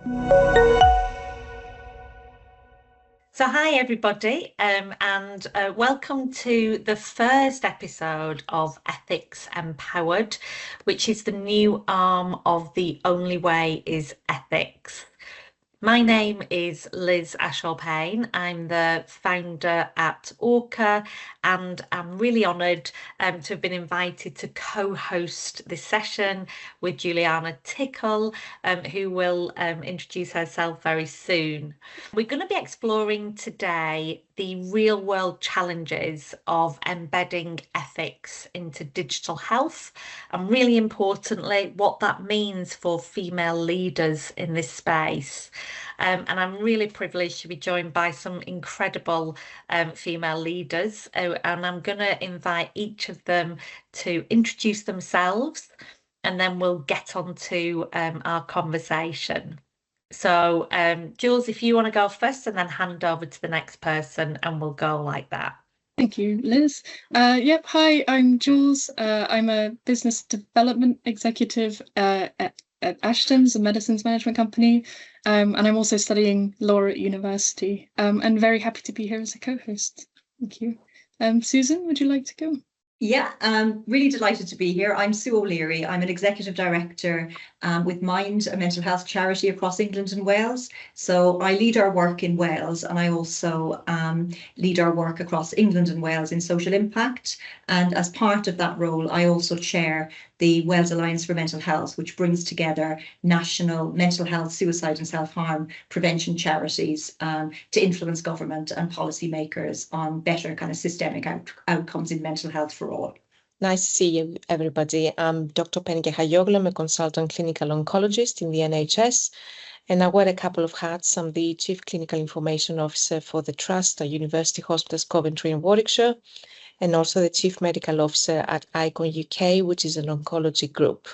So hi everybody, and welcome to the first episode of Ethics Empowered, which is the new arm of The Only Way is Ethics. My name is Liz Ashall-Payne. I'm the founder at ORCHA, and I'm really honoured to have been invited to co-host this session with Julianna Tickell, who will introduce herself very soon. We're going to be exploring today the real-world challenges of embedding ethics into digital health, and really importantly, what that means for female leaders in this space. And I'm really privileged to be joined by some incredible female leaders. And I'm going to invite each of them to introduce themselves, and then we'll get on to our conversation. So, Jules, if you want to go first and then hand over to the next person, and we'll go like that. Thank you, Liz. Hi, I'm Jules. I'm a business development executive at Ashton's, a medicines management company, and I'm also studying law at university. And very happy to be here as a co-host. Thank you. Susan, would you like to go? Yeah, really delighted to be here. I'm Sue O'Leary. I'm an executive director with Mind, a mental health charity across England and Wales. So I lead our work in Wales, and I also lead our work across England and Wales in social impact. And as part of that role, I also chair the Wales Alliance for Mental Health, which brings together national mental health, suicide and self-harm prevention charities to influence government and policymakers on better kind of systemic outcomes in mental health for all. Nice to see you, everybody. I'm Dr. Penny Hayoglu. I'm a consultant clinical oncologist in the NHS, and I wear a couple of hats. I'm the Chief Clinical Information Officer for the Trust at University Hospitals Coventry and Warwickshire, and also the Chief Medical Officer at ICON UK, which is an oncology group.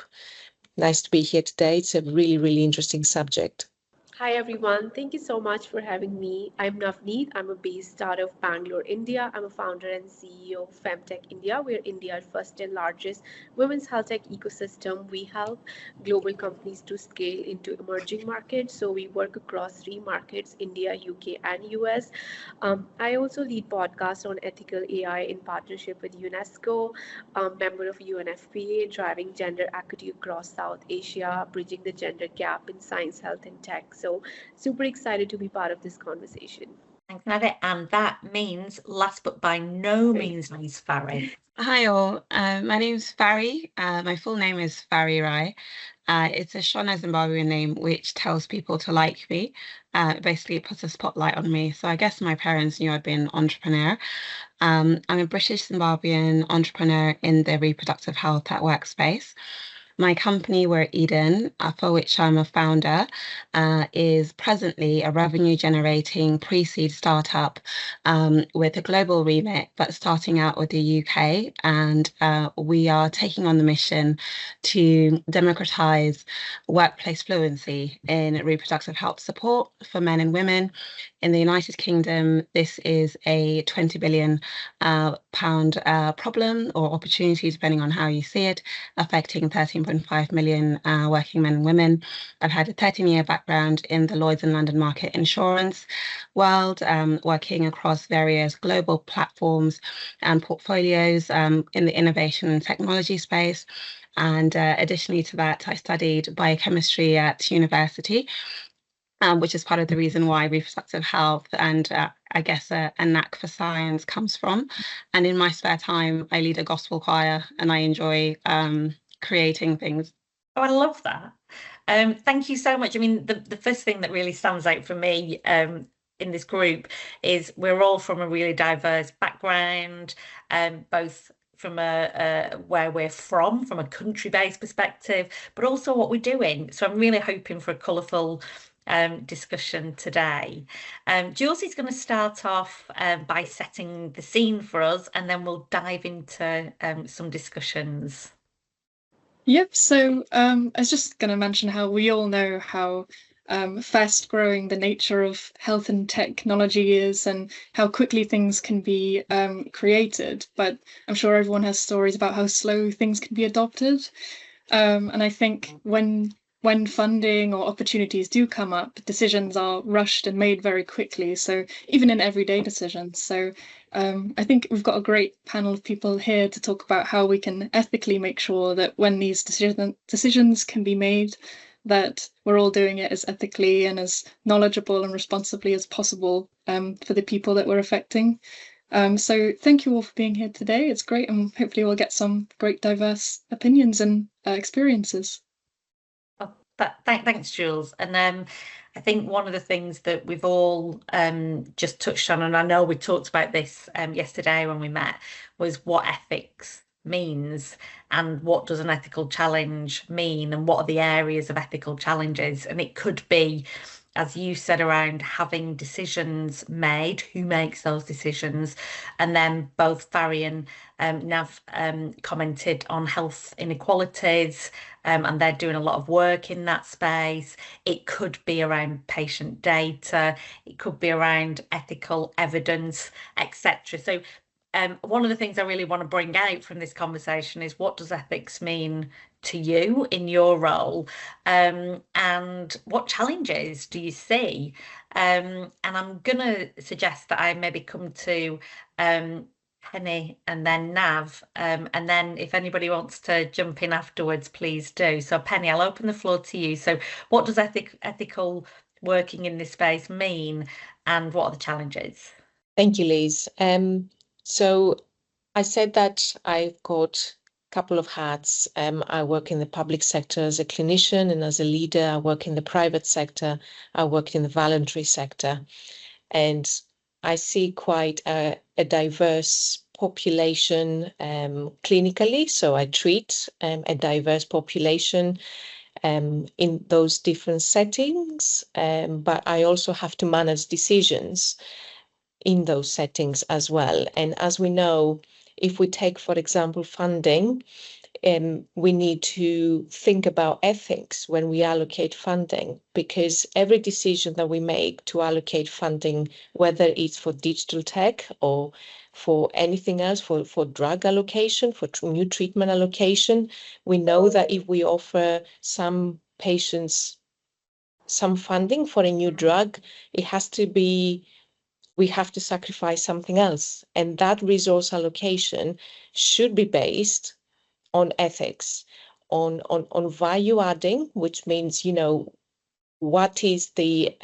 Nice to be here today. It's a really, really interesting subject. Hi everyone, thank you so much for having me. I'm Navneet. I'm based out of Bangalore, India. I'm a founder and CEO of Femtech India. We're India's first and largest women's health tech ecosystem. We help global companies to scale into emerging markets. So we work across 3 markets, India, UK, and US. I also lead podcasts on ethical AI in partnership with UNESCO, member of UNFPA, driving gender equity across South Asia, bridging the gender gap in science, health, and tech. So super excited to be part of this conversation. Thanks, Nadia. And that means, last but by no means least, Farry. Hi all, my name's Farry. My full name is Farry Rai. It's a Shona Zimbabwean name which tells people to like me. Basically, it puts a spotlight on me. So I guess my parents knew I'd been an entrepreneur. I'm a British Zimbabwean entrepreneur in the reproductive health at work space. My company, We're Eden, for which I'm a founder, is presently a revenue-generating pre-seed startup with a global remit, but starting out with the UK. And we are taking on the mission to democratize workplace fluency in reproductive health support for men and women. In the United Kingdom, this is a £20 billion problem or opportunity, depending on how you see it, affecting 13.5 million working men and women. I've had a 13-year background in the Lloyd's and London market insurance world, working across various global platforms and portfolios in the innovation and technology space. And additionally to that, I studied biochemistry at university, which is part of the reason why reproductive health and I guess a knack for science comes from. And in my spare time, I lead a gospel choir and I enjoy creating things. Oh, I love that. Thank you so much. I mean, the first thing that really stands out for me in this group is we're all from a really diverse background, both from where we're from a country-based perspective, but also what we're doing. So I'm really hoping for a colourful discussion today. Jules is going to start off by setting the scene for us, and then we'll dive into some discussions. Yep, so I was just going to mention how we all know how fast growing the nature of health and technology is and how quickly things can be created, but I'm sure everyone has stories about how slow things can be adopted. And I think when when funding or opportunities do come up, decisions are rushed and made very quickly. So even in everyday decisions. So I think we've got a great panel of people here to talk about how we can ethically make sure that when these decisions can be made, that we're all doing it as ethically and as knowledgeable and responsibly as possible for the people that we're affecting. So thank you all for being here today. It's great, and hopefully we'll get some great diverse opinions and experiences. Oh, thanks, Jules. And I think one of the things that we've all just touched on, and I know we talked about this yesterday when we met, was what ethics means and what does an ethical challenge mean and what are the areas of ethical challenges. And it could be, as you said, around having decisions made, who makes those decisions. And then both Barry and Nav commented on health inequalities, and they're doing a lot of work in that space. It could be around patient data, it could be around ethical evidence, etc. So one of the things I really want to bring out from this conversation is, what does ethics mean to you in your role, and what challenges do you see? And I'm going to suggest that I maybe come to Penny and then Nav, and then if anybody wants to jump in afterwards, please do. So Penny, I'll open the floor to you. So what does ethical working in this space mean, and what are the challenges? Thank you, Liz. So I said that I've got a couple of hats. I work in the public sector as a clinician, and as a leader, I work in the private sector. I work in the voluntary sector, and I see quite a diverse population clinically. So I treat a diverse population in those different settings, but I also have to manage decisions in those settings as well. And as we know, if we take, for example, funding, we need to think about ethics when we allocate funding, because every decision that we make to allocate funding, whether it's for digital tech or for anything else, for drug allocation, for new treatment allocation, we know that if we offer some patients some funding for a new drug, it has to be, we have to sacrifice something else. And that resource allocation should be based on ethics, on value adding, which means, you know, what is the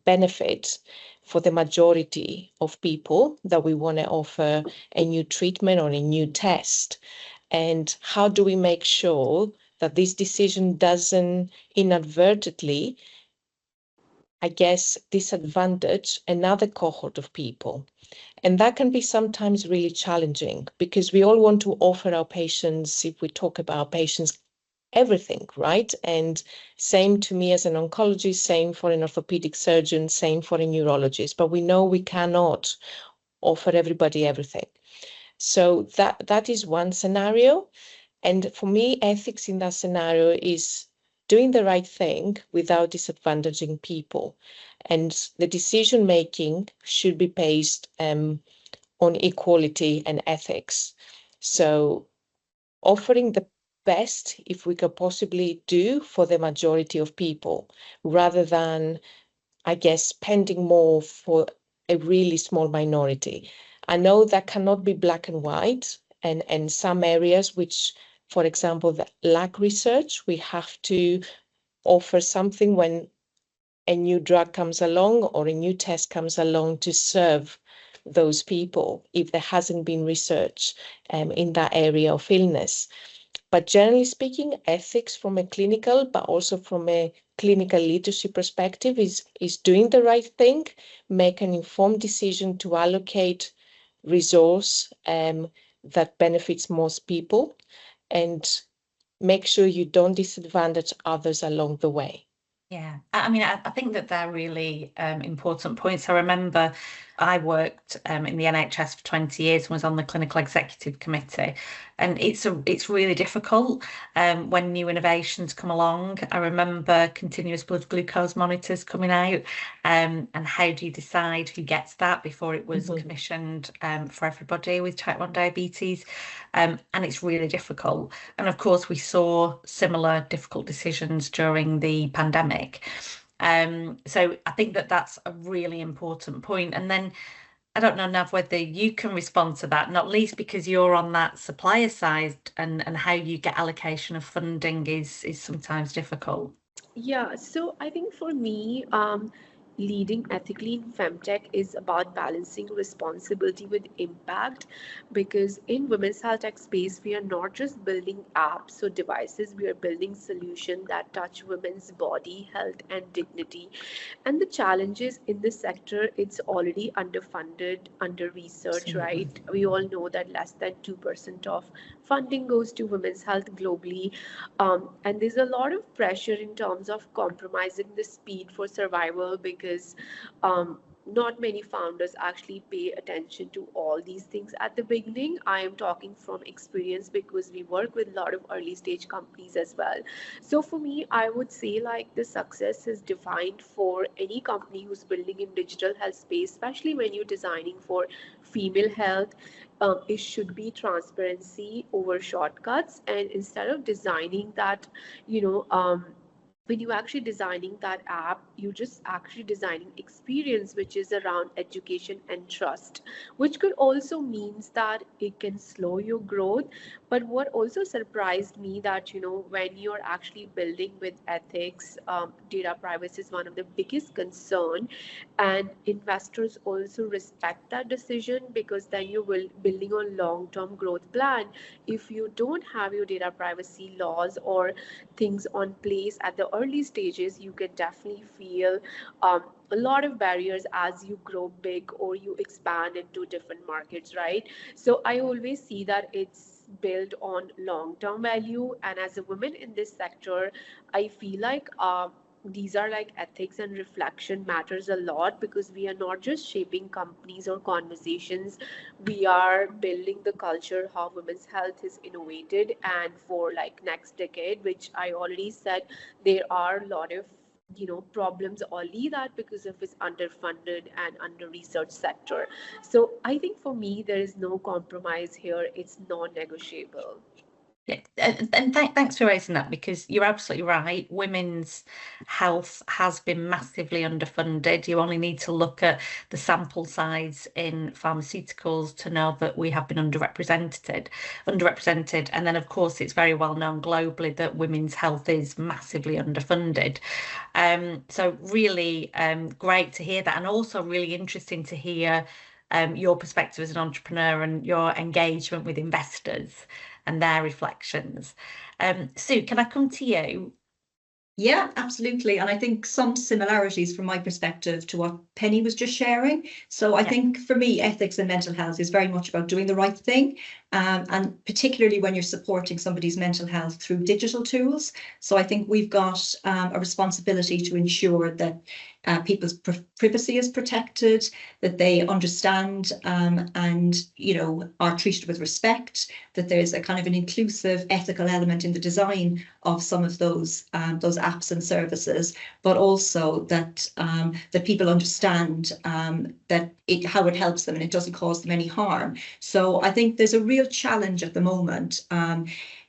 benefit for the majority of people that we want to offer a new treatment or a new test? And how do we make sure that this decision doesn't inadvertently, I guess, disadvantage another cohort of people? And that can be sometimes really challenging, because we all want to offer our patients, if we talk about patients, everything, right? And same to me as an oncologist, same for an orthopedic surgeon, same for a neurologist, but we know we cannot offer everybody everything. So that is one scenario. And for me, ethics in that scenario is doing the right thing without disadvantaging people. And the decision making should be based on equality and ethics. So offering the best, if we could possibly do, for the majority of people, rather than, I guess, spending more for a really small minority. I know that cannot be black and white, and some areas which, for example, that lack research, we have to offer something when a new drug comes along or a new test comes along to serve those people if there hasn't been research in that area of illness. But generally speaking, ethics from a clinical, but also from a clinical leadership perspective, is doing the right thing, make an informed decision to allocate resource that benefits most people, and make sure you don't disadvantage others along the way. Yeah, I mean, I think that they're really important points. I remember I worked in the NHS for 20 years and was on the clinical executive committee, and it's really difficult when new innovations come along. I remember continuous blood glucose monitors coming out, and how do you decide who gets that before it was commissioned for everybody with type 1 diabetes, and it's really difficult. And of course, we saw similar difficult decisions during the pandemic. So I think that's a really important point. And then I don't know, Nav, whether you can respond to that, not least because you're on that supplier side, and how you get allocation of funding is sometimes difficult. Yeah, so I think for me, leading ethically in femtech is about balancing responsibility with impact, because in women's health tech space, we are not just building apps or devices, we are building solutions that touch women's body, health, and dignity. And the challenges in this sector, it's already underfunded, under research, right? We all know that less than 2% of funding goes to women's health globally. And there's a lot of pressure in terms of compromising the speed for survival, because not many founders actually pay attention to all these things at the beginning. I am talking from experience because we work with a lot of early stage companies as well. So for me, I would say like the success is defined for any company who's building in digital health space, especially when you're designing for female health. It should be transparency over shortcuts, and instead of designing that, you know, when you're actually designing that app, you're just actually designing experience which is around education and trust, which could also means that it can slow your growth. But what also surprised me that, you know, when you're actually building with ethics, data privacy is one of the biggest concern, and investors also respect that decision, because then you will building on long-term growth plan. If you don't have your data privacy laws or things on place at the early stages, you can definitely feel a lot of barriers as you grow big or you expand into different markets, right? So I always see that it's built on long-term value. And as a woman in this sector, I feel like these are like ethics and reflection matters a lot, because we are not just shaping companies or conversations, we are building the culture how women's health is innovated. And for like next decade, which I already said, there are a lot of, you know, problems only that because of its underfunded and under research sector. So I think for me there is no compromise here, it's non-negotiable. Yeah, and thanks for raising that, because you're absolutely right. Women's health has been massively underfunded. You only need to look at the sample size in pharmaceuticals to know that we have been underrepresented. And then, of course, it's very well known globally that women's health is massively underfunded. So really great to hear that, and also really interesting to hear your perspective as an entrepreneur and your engagement with investors and their reflections. Sue, can I come to you? Yeah, absolutely. And I think some similarities from my perspective to what Penny was just sharing. So I think for me, ethics and mental health is very much about doing the right thing. And particularly when you're supporting somebody's mental health through digital tools. So I think we've got a responsibility to ensure that people's privacy is protected, that they understand and, you know, are treated with respect, that there's a kind of an inclusive ethical element in the design of some of those apps and services, but also that that people understand that how it helps them and it doesn't cause them any harm. So I think there's a real challenge at the moment.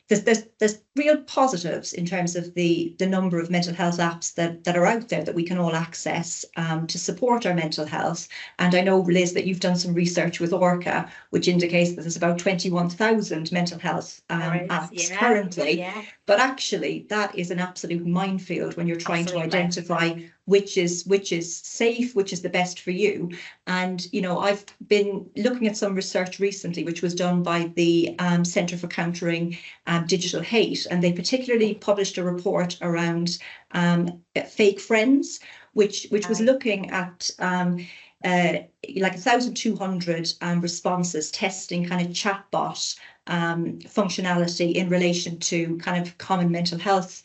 There's real positives in terms of the number of mental health apps that are out there that we can all access to support our mental health. And I know, Liz, that you've done some research with ORCHA, which indicates that there's about 21,000 mental health apps currently. Yeah. But actually, that is an absolute minefield when you're trying to identify which is safe, which is the best for you. And, you know, I've been looking at some research recently, which was done by the Centre for Countering Digital Hate. And they particularly published a report around fake friends, which was looking at like 1,200 responses testing kind of chatbot functionality in relation to kind of common mental health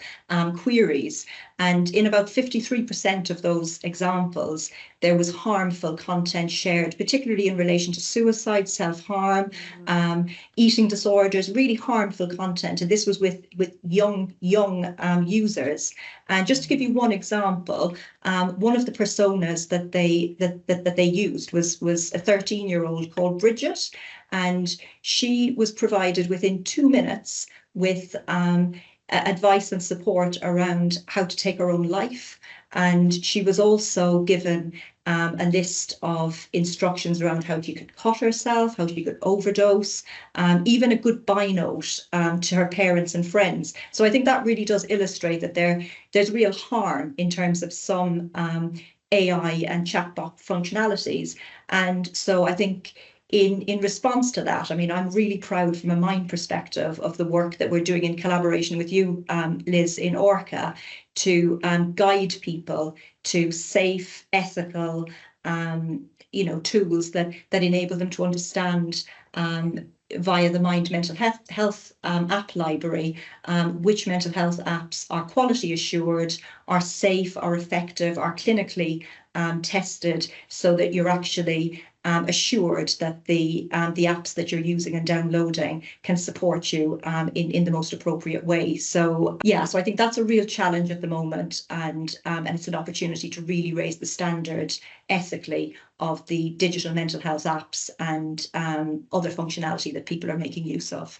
queries. And in about 53% of those examples, there was harmful content shared, particularly in relation to suicide, self-harm, eating disorders, really harmful content. And this was with young users. And just to give you one example, one of the personas that they used was a 13-year-old called Bridget, and she was provided within 2 minutes with advice and support around how to take her own life. And she was also given a list of instructions around how she could cut herself, how she could overdose, even a goodbye note to her parents and friends. So I think that really does illustrate that there's real harm in terms of some AI and chatbot functionalities. And so I think in response to that, I mean, I'm really proud from a Mind perspective of the work that we're doing in collaboration with you, Liz, in ORCHA, to guide people to safe, ethical, tools that enable them to understand via the Mind Mental Health app library, which mental health apps are quality assured, are safe, are effective, are clinically tested, so that you're actually assured that the apps that you're using and downloading can support you in the most appropriate way. So yeah, so I think that's a real challenge at the moment, and it's an opportunity to really raise the standard ethically of the digital mental health apps and other functionality that people are making use of.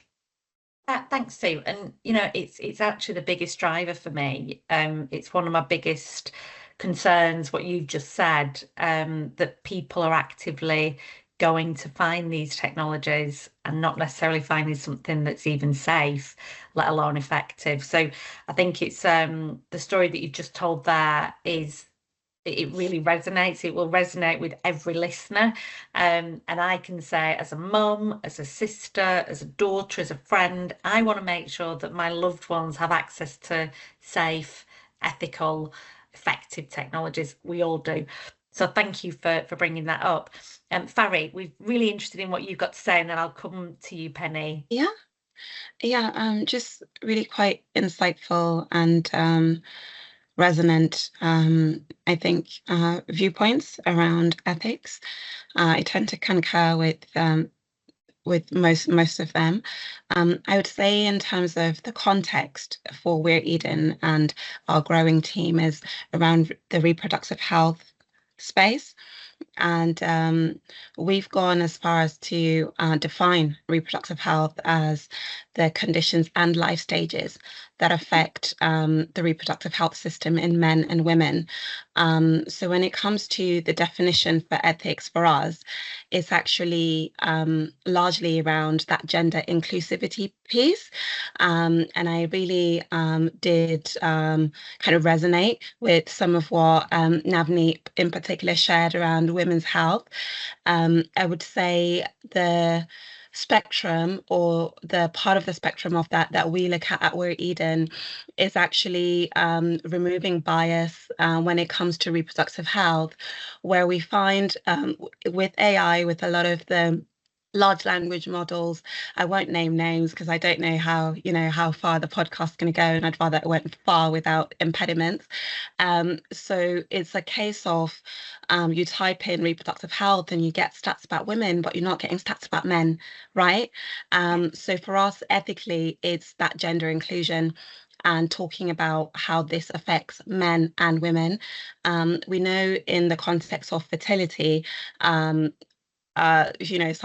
Thanks, Sue. And it's actually the biggest driver for me. It's one of my biggest concerns, what you've just said, that people are actively going to find these technologies and not necessarily finding something that's even safe, let alone effective. So I think it's the story that you've just told there is, it really resonates. It will resonate with every listener. And I can say, as a mum, as a sister, as a daughter, as a friend, I want to make sure that my loved ones have access to safe, ethical, effective technologies. We all do. So thank you for bringing that up. Farry, we're really interested in what you've got to say, and then I'll come to you, Penny. Yeah, just really quite insightful and resonant, I think, viewpoints around ethics. I tend to concur with most of them. I would say in terms of the context for We're Eden and our growing team is around the reproductive health space. And we've gone as far as to define reproductive health as the conditions and life stages that affect the reproductive health system in men and women. So when it comes to the definition for ethics for us, it's actually largely around that gender inclusivity piece. And I really did kind of resonate with some of what Navneet in particular shared around women's health. I would say the spectrum, or the part of the spectrum of that we look at We're Eden, is actually removing bias when it comes to reproductive health, where we find with AI, with a lot of the large language models, I won't name names because I don't know how far the podcast is going to go, and I'd rather it went far without impediments. So it's a case of you type in reproductive health and you get stats about women, but you're not getting stats about men, right? So for us, ethically, it's that gender inclusion and talking about how this affects men and women. We know in the context of fertility, some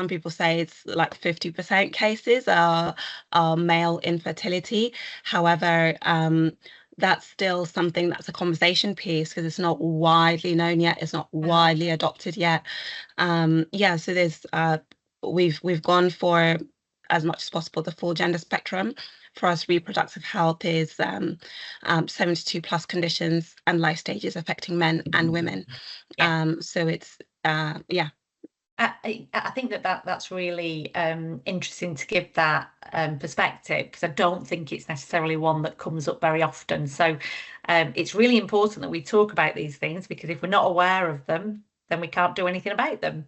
people say it's like 50% cases are male infertility. However, that's still something that's a conversation piece because it's not widely known yet. It's not widely adopted yet. So there's we've gone for as much as possible the full gender spectrum. For us, reproductive health is 72 plus conditions and life stages affecting men and women. So it's I think that's really interesting to give that perspective, because I don't think it's necessarily one that comes up very often. So it's really important that we talk about these things, because if we're not aware of them, then we can't do anything about them.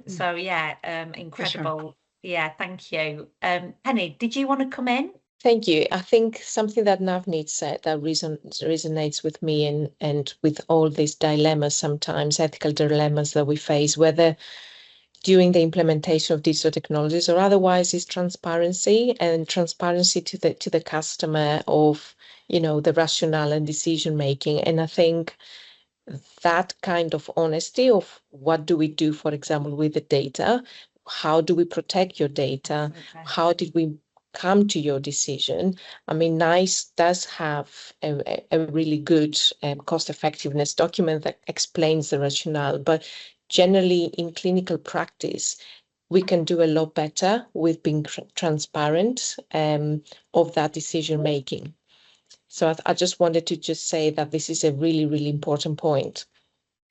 So yeah, incredible. sure. Yeah, thank you. Penny, did you want to come in? Thank you. I think something that Navneet said that resonates with me and with all these dilemmas, sometimes ethical dilemmas that we face, whether during the implementation of digital technologies or otherwise, is transparency to the customer of, the rationale and decision making. And I think that kind of honesty of what do we do, for example, with the data, how do we protect your data, how did we come to your decision. I mean, NICE does have a really good cost effectiveness document that explains the rationale, but generally in clinical practice, we can do a lot better with being transparent of that decision making. So I just wanted to just say that this is a really, really important point.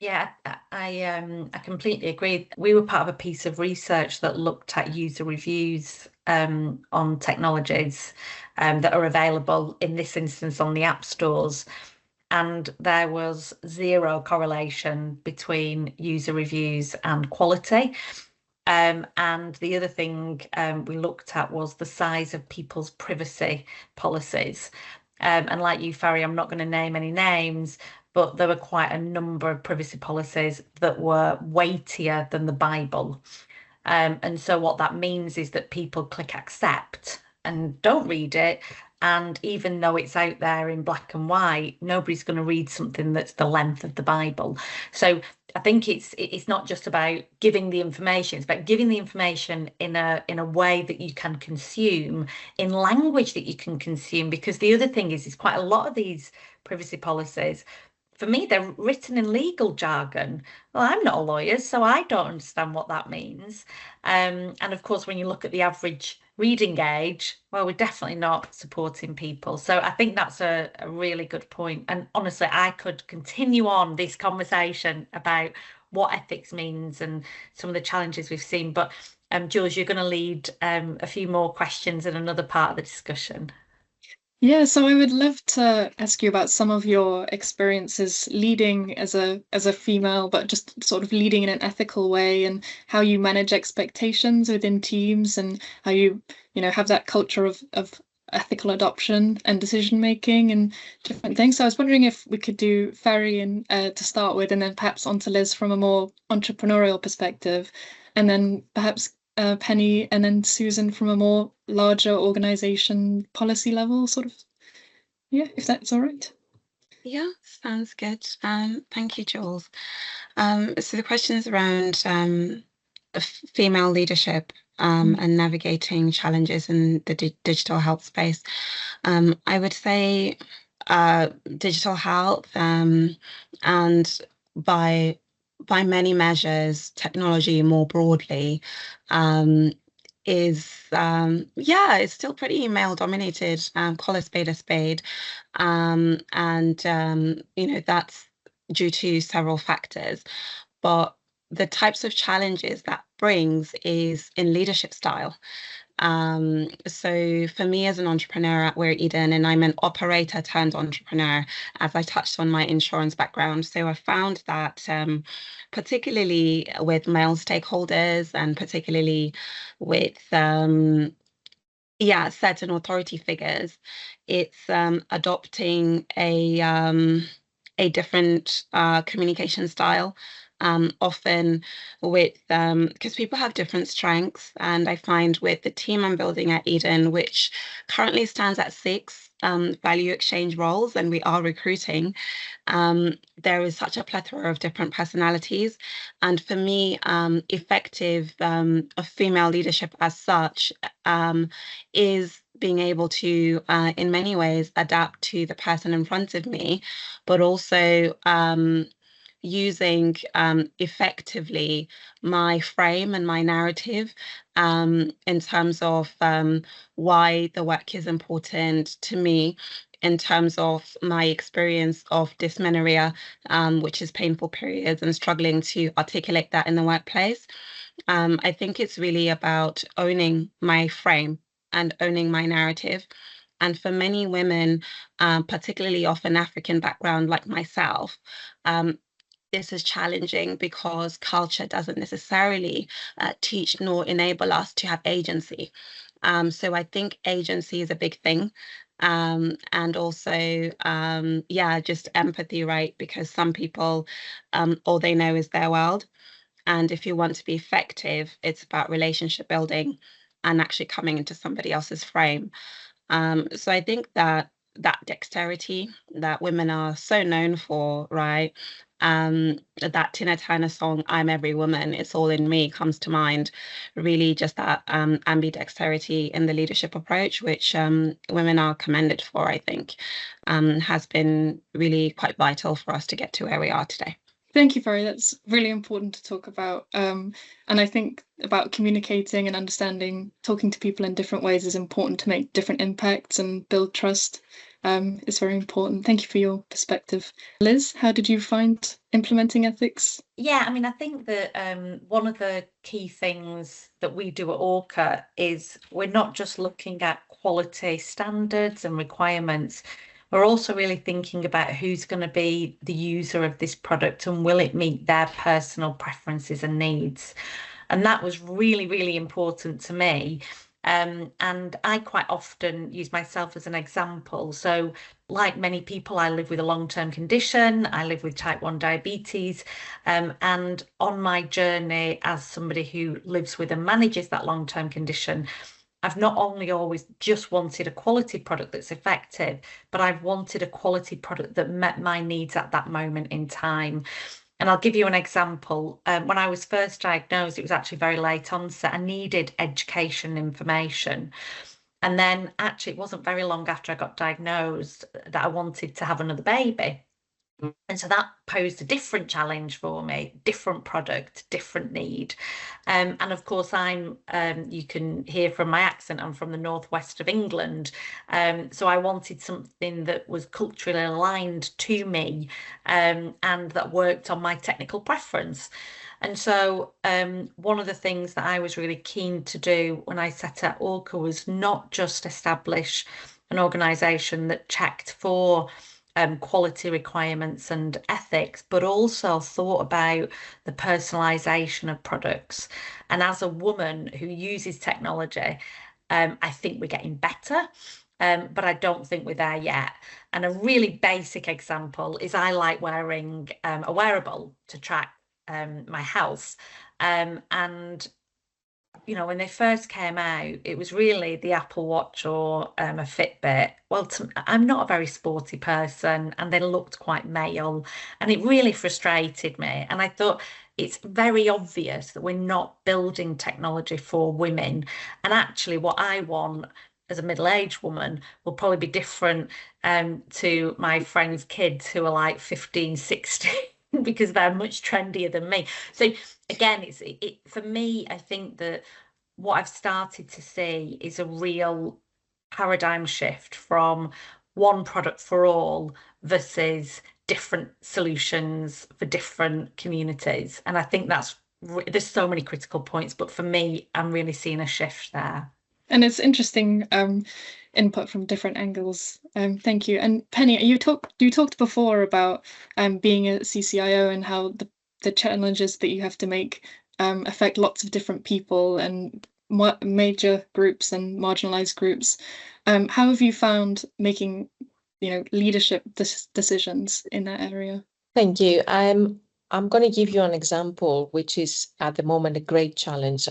Yeah, I completely agree. We were part of a piece of research that looked at user reviews on technologies that are available in this instance on the app stores. And there was zero correlation between user reviews and quality. And the other thing we looked at was the size of people's privacy policies. And like you, Farry, I'm not going to name any names, but there were quite a number of privacy policies that were weightier than the Bible. And so what that means is that people click accept and don't read it. And even though it's out there in black and white, nobody's going to read something that's the length of the Bible. So I think it's not just about giving the information, it's about giving the information in a way that you can consume, in language that you can consume. Because the other thing is quite a lot of these privacy policies, for me, they're written in legal jargon. Well, I'm not a lawyer, so I don't understand what that means. And of course, when you look at the average reading age, well, we're definitely not supporting people. So I think that's a really good point. And honestly, I could continue on this conversation about what ethics means and some of the challenges we've seen. But Jules, you're going to lead a few more questions in another part of the discussion. Yeah, so I would love to ask you about some of your experiences leading as a female, but just sort of leading in an ethical way, and how you manage expectations within teams, and how you have that culture of ethical adoption and decision making and different things. So I was wondering if we could do Farry and to start with, and then perhaps on to Liz from a more entrepreneurial perspective, and then perhaps Penny and then Susan from a more larger organization policy level, sort of. Yeah, if that's all right. Yeah, sounds good. Thank you, Jules. So the question is around female leadership and navigating challenges in the digital health space. I would say digital health and by many measures, technology more broadly is it's still pretty male dominated, call a spade a spade, and that's due to several factors, but the types of challenges that brings is in leadership style. So for me as an entrepreneur at We're Eden, and I'm an operator turned entrepreneur, as I touched on my insurance background. So I found that particularly with male stakeholders and particularly with certain authority figures, it's adopting a different communication style. Often with because people have different strengths, and I find with the team I'm building at Eden, which currently stands at 6 value exchange roles, and we are recruiting, there is such a plethora of different personalities. And for me, effective of female leadership as such is being able to, in many ways, adapt to the person in front of me, but also using effectively my frame and my narrative in terms of why the work is important to me, in terms of my experience of dysmenorrhea, which is painful periods, and struggling to articulate that in the workplace. I think it's really about owning my frame and owning my narrative. And for many women, particularly of an African background like myself, this is challenging because culture doesn't necessarily teach nor enable us to have agency. So I think agency is a big thing. And also, yeah, just empathy, right? Because some people, all they know is their world. And if you want to be effective, it's about relationship building and actually coming into somebody else's frame. So I think that dexterity that women are so known for, right? That Tina Turner song, I'm Every Woman, It's All in Me, comes to mind. Really just that ambidexterity in the leadership approach, which women are commended for, I think, has been really quite vital for us to get to where we are today. Thank you, Farry. That's really important to talk about. And I think about communicating and understanding, talking to people in different ways is important to make different impacts and build trust. It's very important. Thank you for your perspective. Liz, how did you find implementing ethics? Yeah, I mean, I think that one of the key things that we do at ORCHA is we're not just looking at quality standards and requirements. We're also really thinking about who's going to be the user of this product and will it meet their personal preferences and needs. And that was really, really important to me. And I quite often use myself as an example. So, like many people, I live with a long-term condition. I live with type 1 diabetes. And on my journey as somebody who lives with and manages that long-term condition, I've not only always just wanted a quality product that's effective, but I've wanted a quality product that met my needs at that moment in time. And I'll give you an example. When I was first diagnosed, it was actually very late onset. I needed education information. And then actually, it wasn't very long after I got diagnosed that I wanted to have another baby. And so that posed a different challenge for me, different product, different need. And of course, you can hear from my accent, I'm from the northwest of England. So I wanted something that was culturally aligned to me and that worked on my technical preference. And so one of the things that I was really keen to do when I set up ORCHA was not just establish an organisation that checked for quality requirements and ethics, but also thought about the personalisation of products. And as a woman who uses technology, I think we're getting better, but I don't think we're there yet. And a really basic example is I like wearing a wearable to track my health. And you know, when they first came out, it was really the Apple Watch or a Fitbit. Well, I'm not a very sporty person, and they looked quite male, and it really frustrated me. And I thought it's very obvious that we're not building technology for women. And actually, what I want as a middle-aged woman will probably be different to my friends' kids who are like 15, 16. Because they're much trendier than me. So again, for me, I think that what I've started to see is a real paradigm shift from one product for all versus different solutions for different communities. And I think there's so many critical points, but for me, I'm really seeing a shift there. And it's interesting input from different angles. Thank you. And Penny, you talked before about being a CCIO and how the challenges that you have to make affect lots of different people and major groups and marginalized groups. How have you found making, leadership decisions in that area? Thank you. I'm going to give you an example, which is at the moment a great challenge.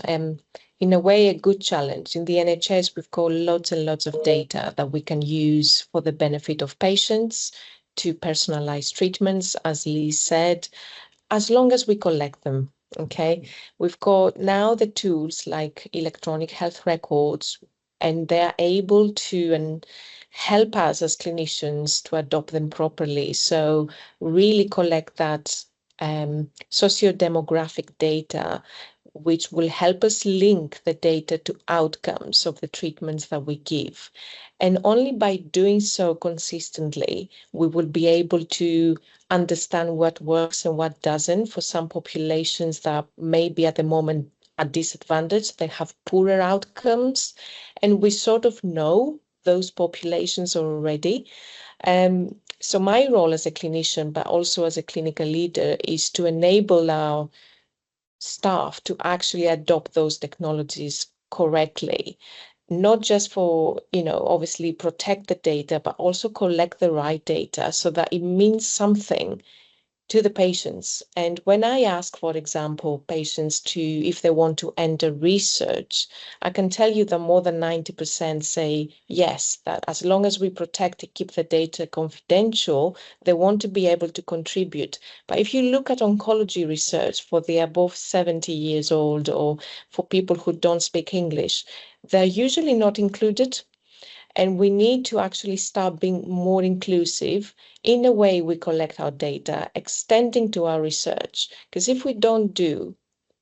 In a way, a good challenge. In the NHS, we've got lots and lots of data that we can use for the benefit of patients to personalize treatments, as Liz said, as long as we collect them. Okay, we've got now the tools like electronic health records, and they're able to help us as clinicians to adopt them properly. So really collect that socio-demographic data, which will help us link the data to outcomes of the treatments that we give. And only by doing so consistently, we will be able to understand what works and what doesn't for some populations that may be at the moment at disadvantage. They have poorer outcomes, and we sort of know those populations already. So my role as a clinician, but also as a clinical leader, is to enable our staff to actually adopt those technologies correctly, not just for, obviously protect the data, but also collect the right data so that it means something to the patients. And when I ask, for example, patients if they want to enter research, I can tell you that more than 90% say yes, that as long as we protect and keep the data confidential, they want to be able to contribute. But if you look at oncology research for the above 70 years old or for people who don't speak English, they're usually not included. And we need to actually start being more inclusive in the way we collect our data, extending to our research. Because if we don't do,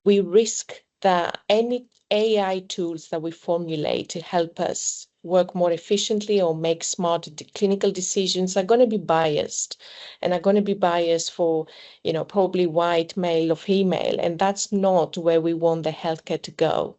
we risk that any AI tools that we formulate to help us work more efficiently or make smarter clinical decisions are going to be biased, and are going to be biased for, probably white male or female. And that's not where we want the healthcare to go.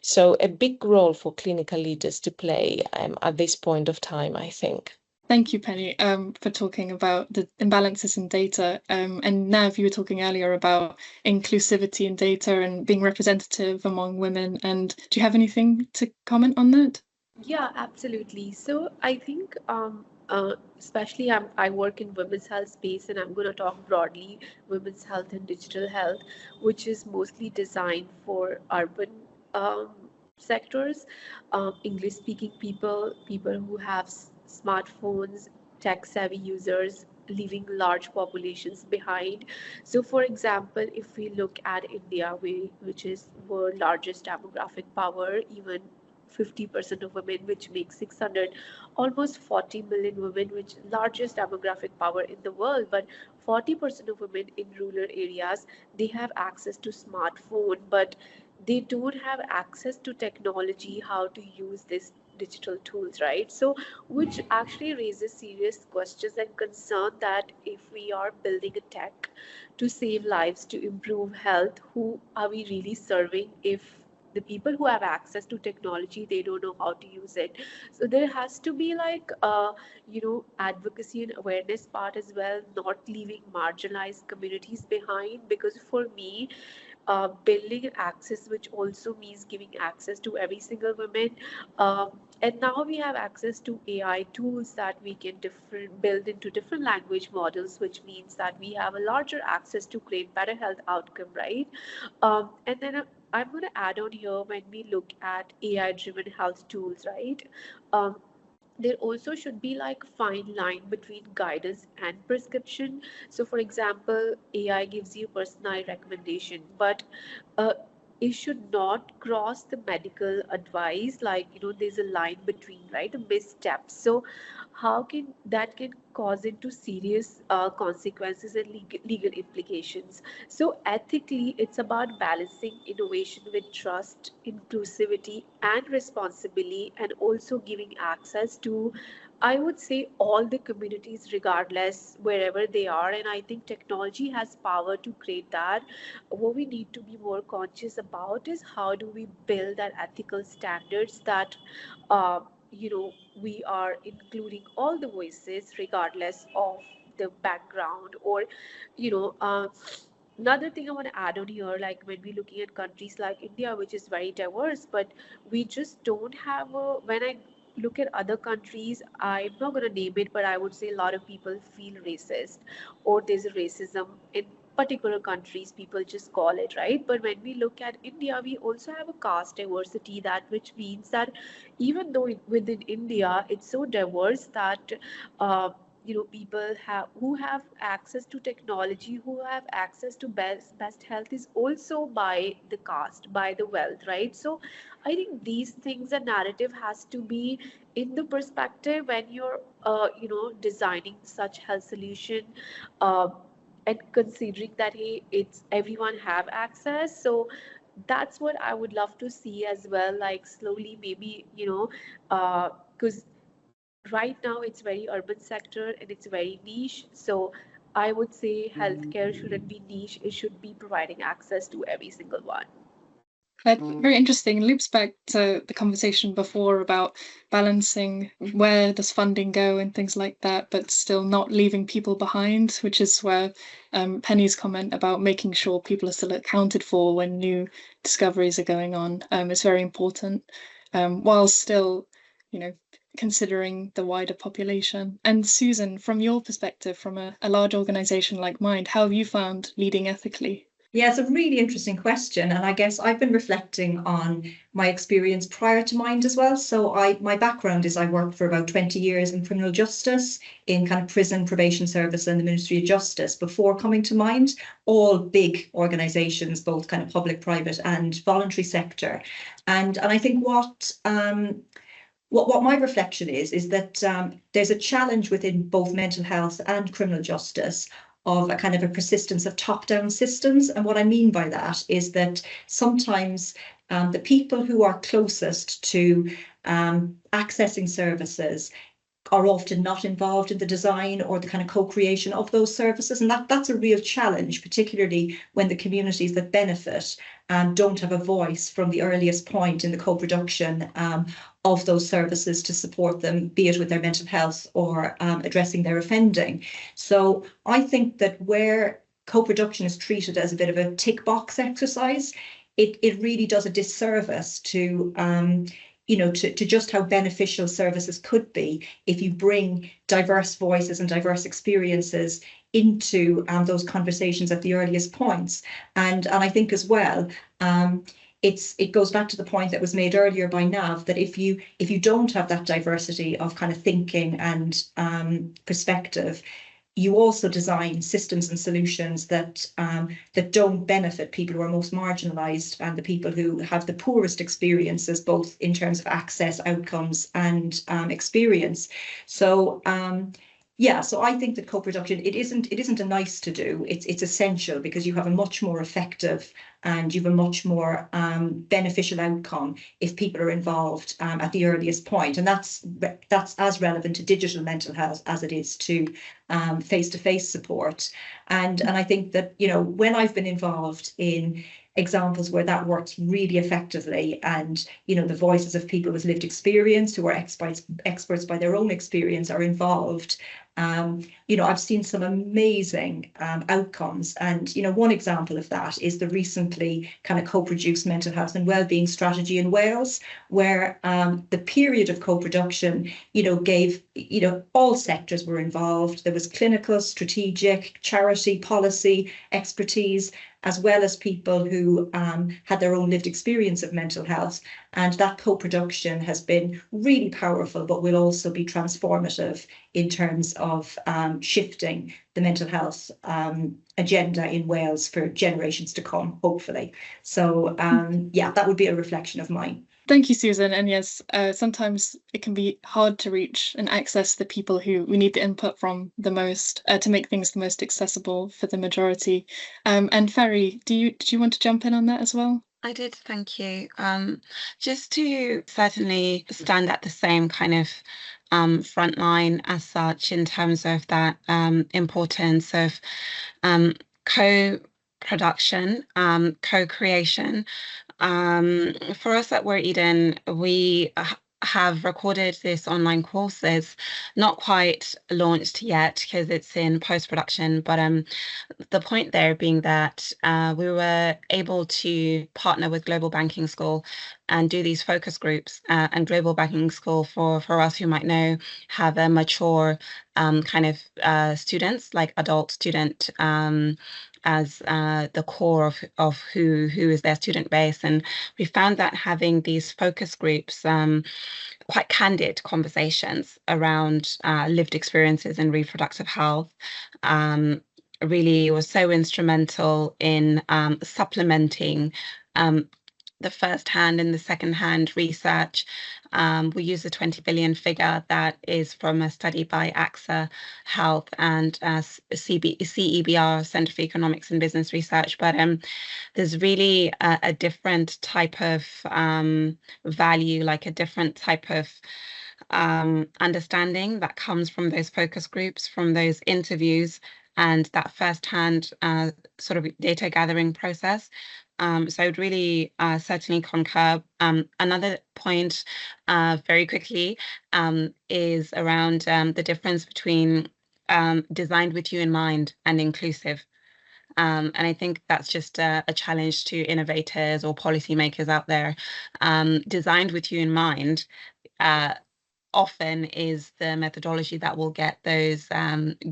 So a big role for clinical leaders to play at this point of time, I think. Thank you, Penny, for talking about the imbalances in data. And Nav, you were talking earlier about inclusivity in data and being representative among women. And do you have anything to comment on that? Yeah, absolutely. So I think, especially I work in women's health space, and I'm going to talk broadly women's health and digital health, which is mostly designed for urban um, sectors, English-speaking people who have smartphones, tech-savvy users, leaving large populations behind. So, for example, if we look at India, which is world largest demographic power, even 50% of women, which makes 600, almost 40 million women, which largest demographic power in the world. But 40% of women in rural areas, they have access to smartphone, but they don't have access to technology, how to use this digital tools, right? So which actually raises serious questions and concern that if we are building a tech to save lives, to improve health, who are we really serving if the people who have access to technology, they don't know how to use it? So there has to be like advocacy and awareness part as well, not leaving marginalized communities behind. Because for me, building access, which also means giving access to every single woman. And now we have access to AI tools that we can build into different language models, which means that we have a larger access to create better health outcome, right? And then I'm going to add on here, when we look at AI driven health tools, right? Um, there also should be like fine line between guidance and prescription. So for example, AI gives you personalized recommendation, but uh, it should not cross the medical advice. Like, there's a line between, right, a misstep. So how can that can cause into serious consequences and legal implications. So ethically, it's about balancing innovation with trust, inclusivity, and responsibility, and also giving access to, I would say, all the communities, regardless wherever they are. And I think technology has power to create that. What we need to be more conscious about is how do we build that ethical standards that, uh, we are including all the voices, regardless of the background, or, you know, uh, another thing I want to add on here, like when we're looking at countries like India, which is very diverse, but we just don't have when I look at other countries, I'm not going to name it, but I would say a lot of people feel racist, or there's a racism in particular countries, people just call it, right? But when we look at India, we also have a caste diversity, that which means that even though within India it's so diverse that uh, people who have access to technology, who have access to best health, is also by the caste, by the wealth, right? So I think these things, a narrative has to be in the perspective when you're designing such health solution, uh, and considering that, hey, it's everyone have access. So that's what I would love to see as well, like slowly, maybe, because right now it's very urban sector and it's very niche. So I would say healthcare shouldn't be niche, it should be providing access to every single one. Very interesting. It loops back to the conversation before about balancing where does funding go and things like that, but still not leaving people behind, which is where Penny's comment about making sure people are still accounted for when new discoveries are going on is very important, while still, considering the wider population. And Susan, from your perspective, from a large organization like Mind, how have you found leading ethically? Yeah, it's a really interesting question. And I guess I've been reflecting on my experience prior to Mind as well. So my background is I worked for about 20 years in criminal justice, in kind of prison, probation service and the Ministry of Justice before coming to Mind, all big organizations, both kind of public, private and voluntary sector. And I think what my reflection is that there's a challenge within both mental health and criminal justice of a kind of a persistence of top-down systems. And what I mean by that is that sometimes the people who are closest to accessing services are often not involved in the design or the kind of co-creation of those services. And that's a real challenge, particularly when the communities that benefit don't have a voice from the earliest point in the co-production of those services to support them, be it with their mental health or addressing their offending. So I think that where co-production is treated as a bit of a tick box exercise, it really does a disservice to to just how beneficial services could be if you bring diverse voices and diverse experiences into those conversations at the earliest points. And I think as well, it goes back to the point that was made earlier by Nav, that if you don't have that diversity of kind of thinking and perspective, you also design systems and solutions that don't benefit people who are most marginalized and the people who have the poorest experiences, both in terms of access, outcomes, and experience. So so I think that co-production, it isn't a nice to do. It's essential, because you have a much more effective and you have a much more beneficial outcome if people are involved at the earliest point. And that's as relevant to digital mental health as it is to face-to-face support. And I think that, when I've been involved in examples where that works really effectively, and the voices of people with lived experience who are experts by their own experience are involved, I've seen some amazing outcomes. And one example of that is the recently kind of co-produced mental health and wellbeing strategy in Wales, where the period of co-production gave all sectors were involved. There was clinical, strategic, charity, policy, expertise, as well as people who had their own lived experience of mental health. And that co-production has been really powerful, but will also be transformative in terms of shifting the mental health agenda in Wales for generations to come, hopefully. So that would be a reflection of mine. Thank you, Susan. And yes, sometimes it can be hard to reach and access the people who we need the input from the most to make things the most accessible for the majority. And Ferry, did you want to jump in on that as well? I did, thank you. Just to certainly stand at the same kind of front line as such in terms of that importance of co-production, co-creation. For us at We're Eden, we have recorded this online courses, not quite launched yet because it's in post-production, but the point there being that we were able to partner with Global Banking School and do these focus groups, and Global Banking School, for us who might know, have a mature kind of students, like adult student as the core of who is their student base. And we found that having these focus groups, quite candid conversations around lived experiences in reproductive health, really was so instrumental in supplementing the first-hand and the second-hand research. We use the 20 billion figure that is from a study by AXA Health and CEBR, Centre for Economics and Business Research. But there's really a different type of value, like a different type of understanding that comes from those focus groups, from those interviews, and that first-hand sort of data gathering process. So I would really certainly concur. Another point very quickly is around the difference between designed with you in mind and inclusive. And I think that's just a challenge to innovators or policymakers out there. Designed with you in mind often is the methodology that will get those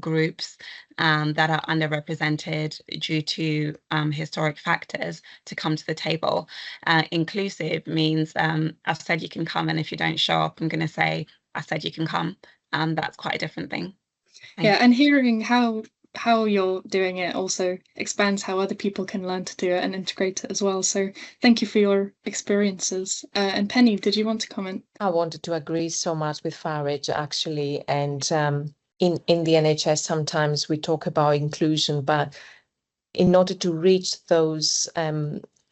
groups that are underrepresented due to historic factors to come to the table. Inclusive means I've said you can come, and if you don't show up, I'm going to say, I said you can come. That's quite a different thing. Yeah, and hearing how you're doing it also expands how other people can learn to do it and integrate it as well. So thank you for your experiences. And Penny, did you want to comment? I wanted to agree so much with Farage, actually. And in the NHS, sometimes we talk about inclusion, but in order to reach those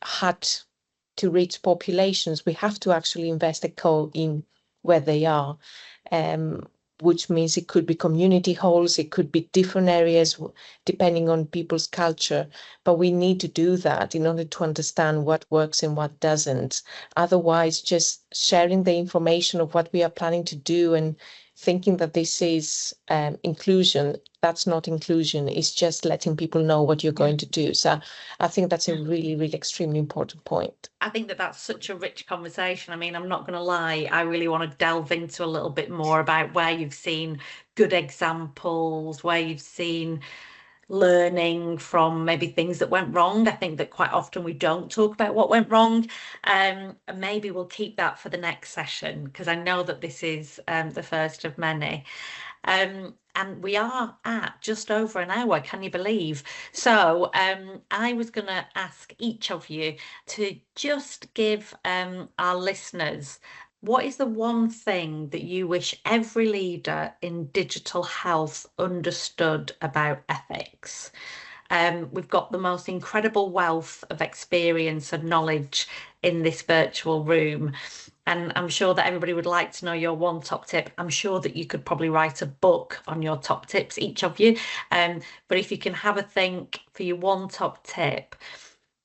hard-to-reach populations, we have to actually invest a co in where they are. Which means it could be community halls, it could be different areas depending on people's culture. But we need to do that in order to understand what works and what doesn't. Otherwise, just sharing the information of what we are planning to do and thinking that this is inclusion, that's not inclusion. It's just letting people know what you're going to do. So I think that's a really, really extremely important point. I think that that's such a rich conversation. I mean, I'm not going to lie, I really want to delve into a little bit more about where you've seen good examples, where you've seen learning from maybe things that went wrong. I think that quite often we don't talk about what went wrong. And maybe we'll keep that for the next session, because I know that this is the first of many. And we are at just over an hour, can you believe? So I was going to ask each of you to just give our listeners, what is the one thing that you wish every leader in digital health understood about ethics? We've got the most incredible wealth of experience and knowledge in this virtual room. And I'm sure that everybody would like to know your one top tip. I'm sure that you could probably write a book on your top tips, each of you. But if you can have a think for your one top tip.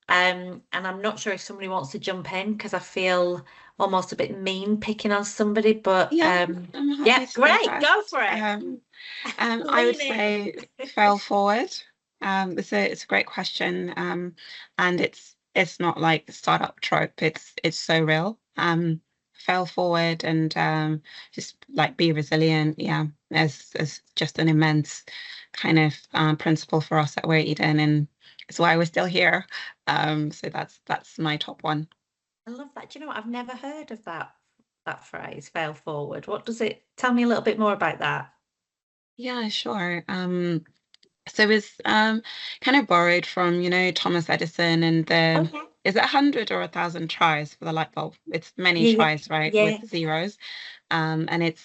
And I'm not sure if somebody wants to jump in, because I feel almost a bit mean picking on somebody, but yeah, yeah, great, go for it. I would say fail forward. It's a great question, and it's not like the startup trope. It's so real. Fail forward and just like be resilient. Yeah, as just an immense kind of principle for us at We're Eden, and it's why we're still here. So that's my top one. I love that. Do you know what? I've never heard of that phrase, fail forward. What does it, tell me a little bit more about that? Yeah, sure. So it's kind of borrowed from, Thomas Edison and the, is it 100 or 1,000 tries for the light bulb? It's many tries, right? Yeah. With zeros. And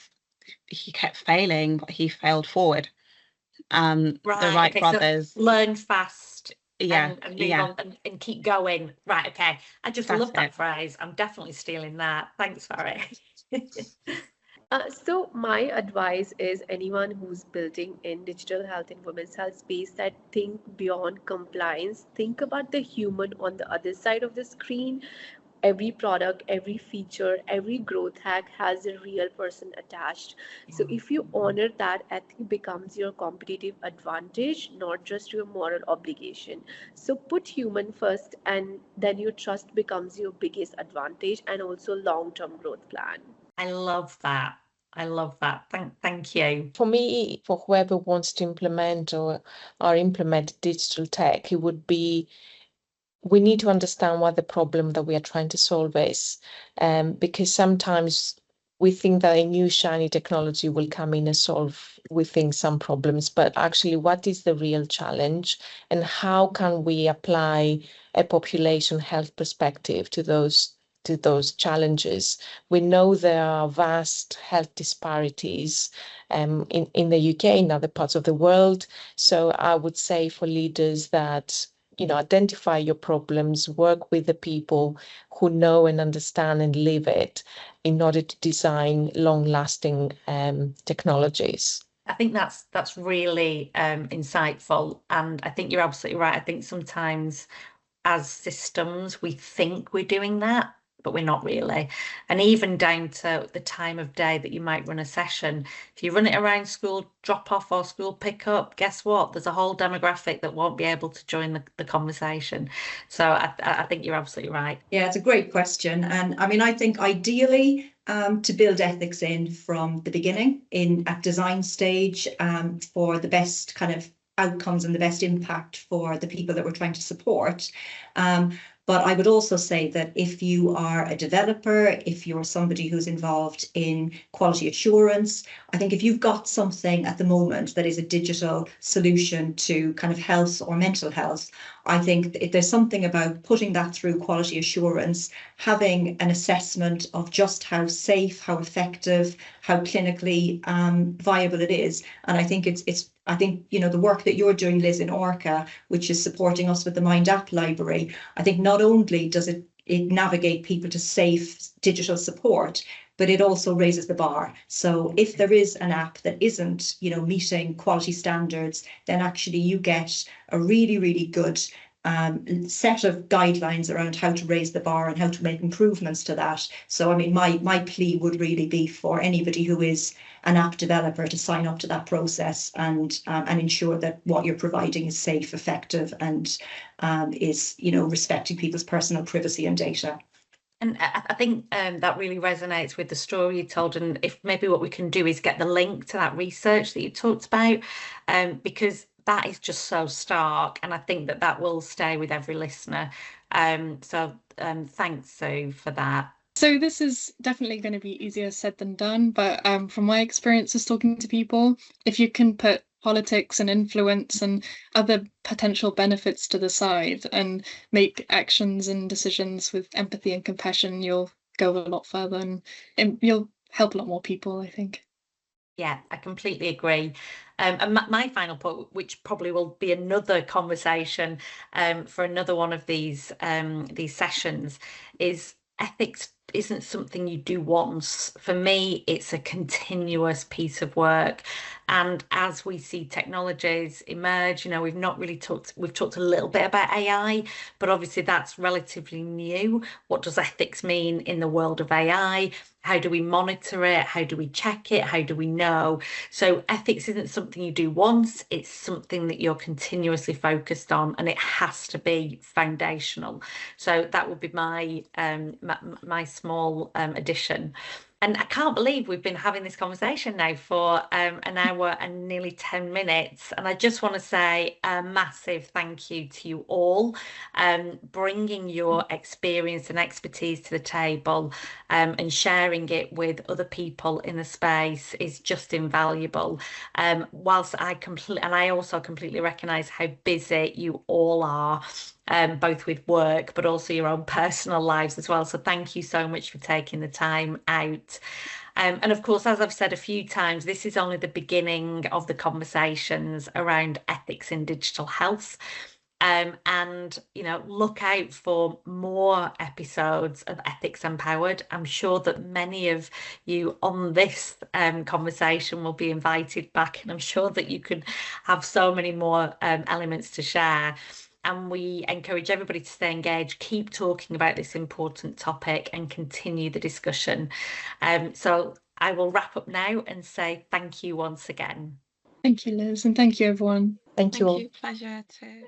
he kept failing, but he failed forward. The Wright brothers. So learn fast. Yeah. And move on and keep going. Right, okay. I just love that it. phrase. I'm definitely stealing that. Thanks, Farry. So my advice is anyone who's building in digital health and women's health space, that think beyond compliance, think about the human on the other side of the screen. Every product, every feature, every growth hack has a real person attached. So if you honor that, ethic becomes your competitive advantage, not just your moral obligation. So put human first, and then your trust becomes your biggest advantage and also long-term growth plan. I love that. Thank you. For me, for whoever wants to implement or implement digital tech, it would be, we need to understand what the problem that we are trying to solve is. Because sometimes we think that a new shiny technology will come in and solve, we think, some problems, but actually what is the real challenge and how can we apply a population health perspective to those challenges? We know there are vast health disparities in the UK, in other parts of the world. So I would say for leaders that, identify your problems, work with the people who know and understand and live it in order to design long-lasting technologies. I think that's really insightful, and I think you're absolutely right. I think sometimes as systems we think we're doing that, but we're not really. And even down to the time of day that you might run a session, if you run it around school drop off or school pick up, guess what? There's a whole demographic that won't be able to join the conversation. So I think you're absolutely right. Yeah, it's a great question. And I mean, I think ideally to build ethics in from the beginning at design stage for the best kind of outcomes and the best impact for the people that we're trying to support. But I would also say that if you are a developer, if you're somebody who's involved in quality assurance, I think if you've got something at the moment that is a digital solution to kind of health or mental health, I think if there's something about putting that through quality assurance, having an assessment of just how safe, how effective, how clinically viable it is. And I think I think, you know, the work that you're doing, Liz, in ORCHA, which is supporting us with the Mind App library, I think not only does it navigate people to safe digital support, but it also raises the bar. So if there is an app that isn't, you know, meeting quality standards, then actually you get a really, really good set of guidelines around how to raise the bar and how to make improvements to that. So I mean, my plea would really be for anybody who is an app developer to sign up to that process and ensure that what you're providing is safe, effective, and is, you know, respecting people's personal privacy and data. And I think that really resonates with the story you told. And if maybe what we can do is get the link to that research that you talked about, because that is just so stark. And I think that will stay with every listener. So thanks, Sue, for that. So this is definitely going to be easier said than done. But from my experiences talking to people, if you can put politics and influence and other potential benefits to the side and make actions and decisions with empathy and compassion, you'll go a lot further and you'll help a lot more people, I think. Yeah, I completely agree. And my final point, which probably will be another conversation for another one of these sessions, is ethics isn't something you do once. For me, it's a continuous piece of work. And as we see technologies emerge, you know, we've talked a little bit about AI, but obviously that's relatively new. What does ethics mean in the world of AI? How do we monitor it? How do we check it? How do we know? So ethics isn't something you do once, it's something that you're continuously focused on, and it has to be foundational. So that would be my small addition. And I can't believe we've been having this conversation now for an hour and nearly 10 minutes. And I just want to say a massive thank you to you all, bringing your experience and expertise to the table and sharing it with other people in the space is just invaluable. Whilst I also completely recognise how busy you all are. Both with work, but also your own personal lives as well. So thank you so much for taking the time out. And of course, as I've said a few times, this is only the beginning of the conversations around ethics in digital health. And, you know, look out for more episodes of Ethics Empowered. I'm sure that many of you on this conversation will be invited back, and I'm sure that you can have so many more elements to share. And we encourage everybody to stay engaged, keep talking about this important topic and continue the discussion. So I will wrap up now and say thank you once again. Thank you, Liz, and thank you, everyone. Thank you all. Pleasure too.